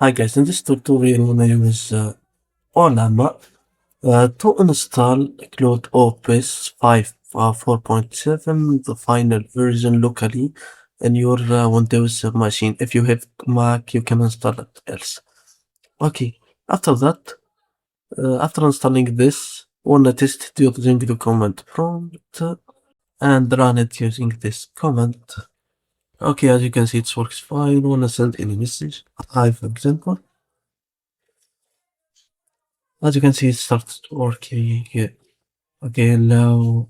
Hi guys, in this tutorial we're gonna use Ollama to install Claude Opus 4.7, the final version locally in your Windows machine. If you have Mac, you can install it else. Okay, after that, after installing this, wanna test it using the command prompt and run it using this command. Okay, as you can see, it works fine. Wanna send any message? Hi, for example. As you can see, it starts working here. Okay, now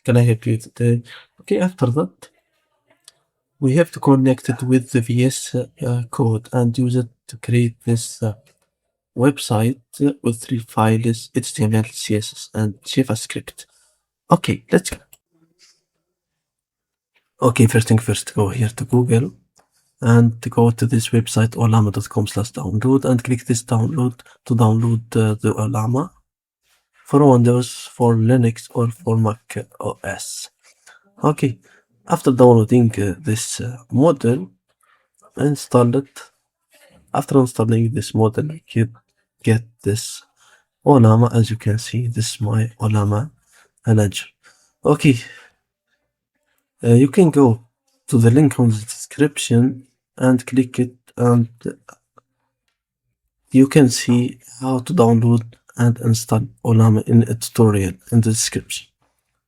can I help you today? Okay, after that, we have to connect it with the VS code and use it to create this website with three files: HTML, CSS, and JavaScript. Okay, let's go. Okay, first thing first, go here to Google and go to this website ollama.com/download and click this download to download the Ollama for Windows, for Linux, or for Mac OS. Okay, after downloading this model, install it. After installing this model, you get this Ollama. As you can see, this is my Ollama manager. Okay, you can go to the link on the description and click it, and you can see how to download and install Ollama in a tutorial in the description.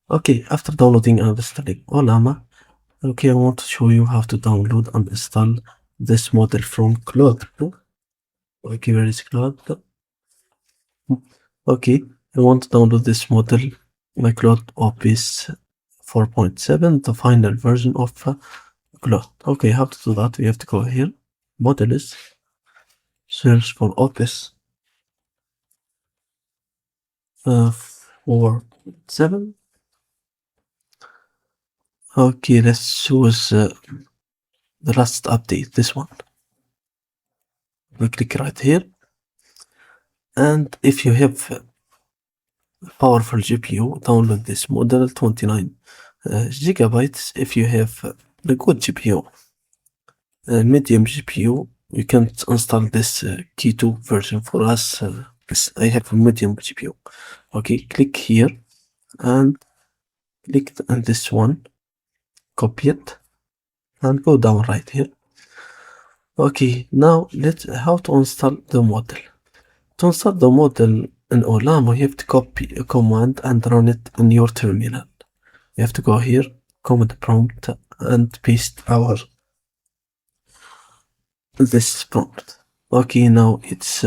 Okay, after downloading and installing Ollama, okay, I want to show you how to download and install this model from Claude. Okay, where is Claude? Okay, I want to download this model, my Claude Opus 4.7, the final version of Claude. Okay, how to do that? We have to go here, models, search for Opus 4.7. Okay, let's choose the last update, this one. We click right here. And if you have powerful GPU, download this model 29 gigabytes. If you have a good GPU, medium GPU, you can install this T2 version for us. I have a medium GPU. Okay, click here and click on this one, copy it and go down right here. Okay, now let's how to install the model. To install the model in Ollama, you have to copy a command and run it in your terminal. You have to go here, command prompt, and paste this prompt. Okay, now it's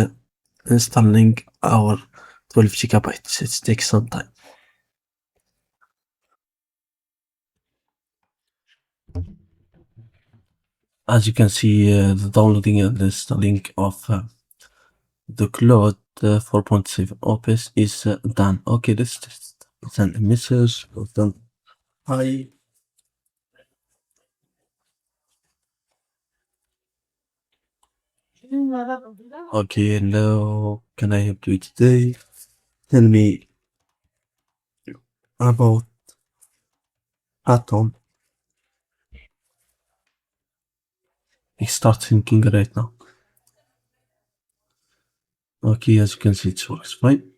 installing our 12 gigabytes. It takes some time. As you can see, the downloading and installing of the Claude 4.7 Opus is done. Okay, let's just send a message. Done. Hi. Okay, hello. Can I help you today? Tell me about Atom. He starts thinking right now. Okay, as you can see, it works fine.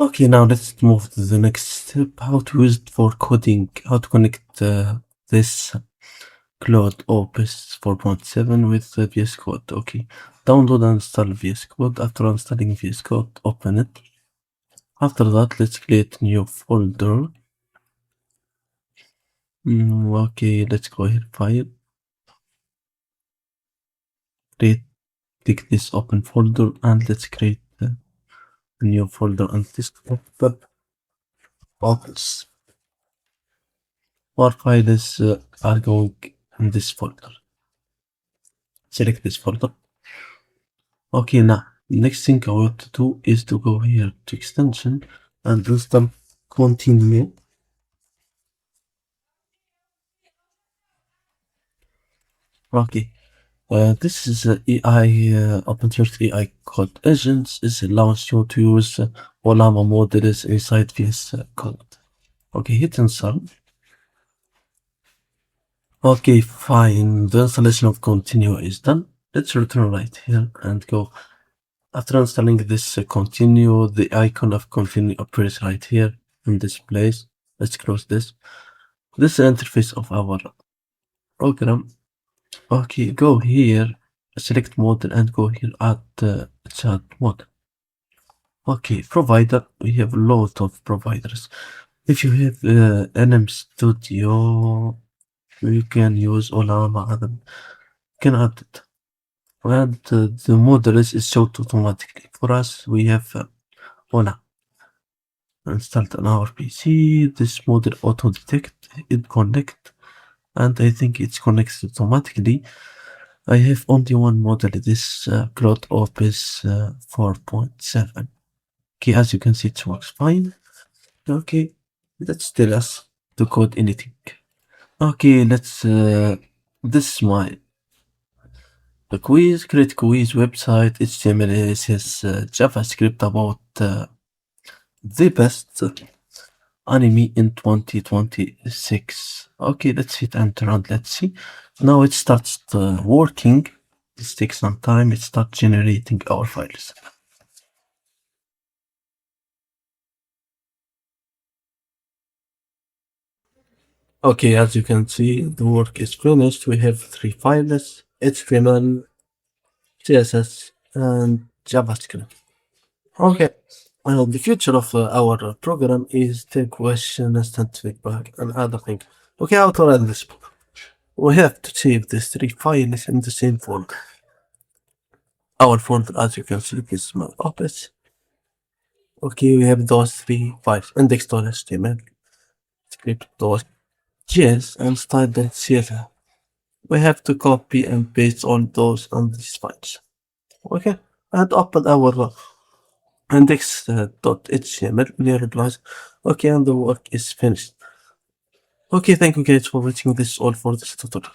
Okay, now let's move to the next step. How to use it for coding. How to connect this Claude Opus 4.7 with the VS Code. Okay, download and install VS Code. After installing VS Code, open it. After that, let's create new folder. Okay, let's go here, file, create click this open folder and let's create a new folder and desktop opens. Our files are going in this folder. Select this folder. Okay, now next thing I want to do is to go here to extension and install continue. Okay, this is AI open source AI code agents. It allows you to use Ollama models inside VS Code. Okay, hit install. Okay, fine. The installation of continue is done. Let's return right here and go. After installing this continue, the icon of continue appears right here in this place. Let's close this. This is the interface of our program. Okay, go here, select model and go here at chat model. Okay, provider. We have a lot of providers. If you have NM Studio, you can use Ollama and you can add it. And the model is showed automatically. For us, we have Ollama installed on our PC. This model auto detect, it connect, and I think it's connected automatically. I have only one model, this Claude Opus 4.7. Okay, as you can see, it works fine. Okay, let's tell us to code anything. Okay, let's. This is my the quiz, create quiz website, HTML, CSS, JavaScript about the best anime in 2026. Okay, let's hit enter and let's see. Now it starts working. This takes some time. It starts generating our files. Okay, as you can see, the work is finished. We have 3 files: HTML, CSS, and JavaScript. Okay. Well, the future of our program is take question, instant feedback, and other things. Okay, how to run this? We have to save these 3 files in the same folder. Our folder, as you can see, is my office. Okay, we have those 3 files: index.html, script.js, and style.css. We have to copy and paste all those on these files. Okay, and open our index.html replies. Okay, and the work is finished. Okay, thank you guys for watching. This is all for this tutorial.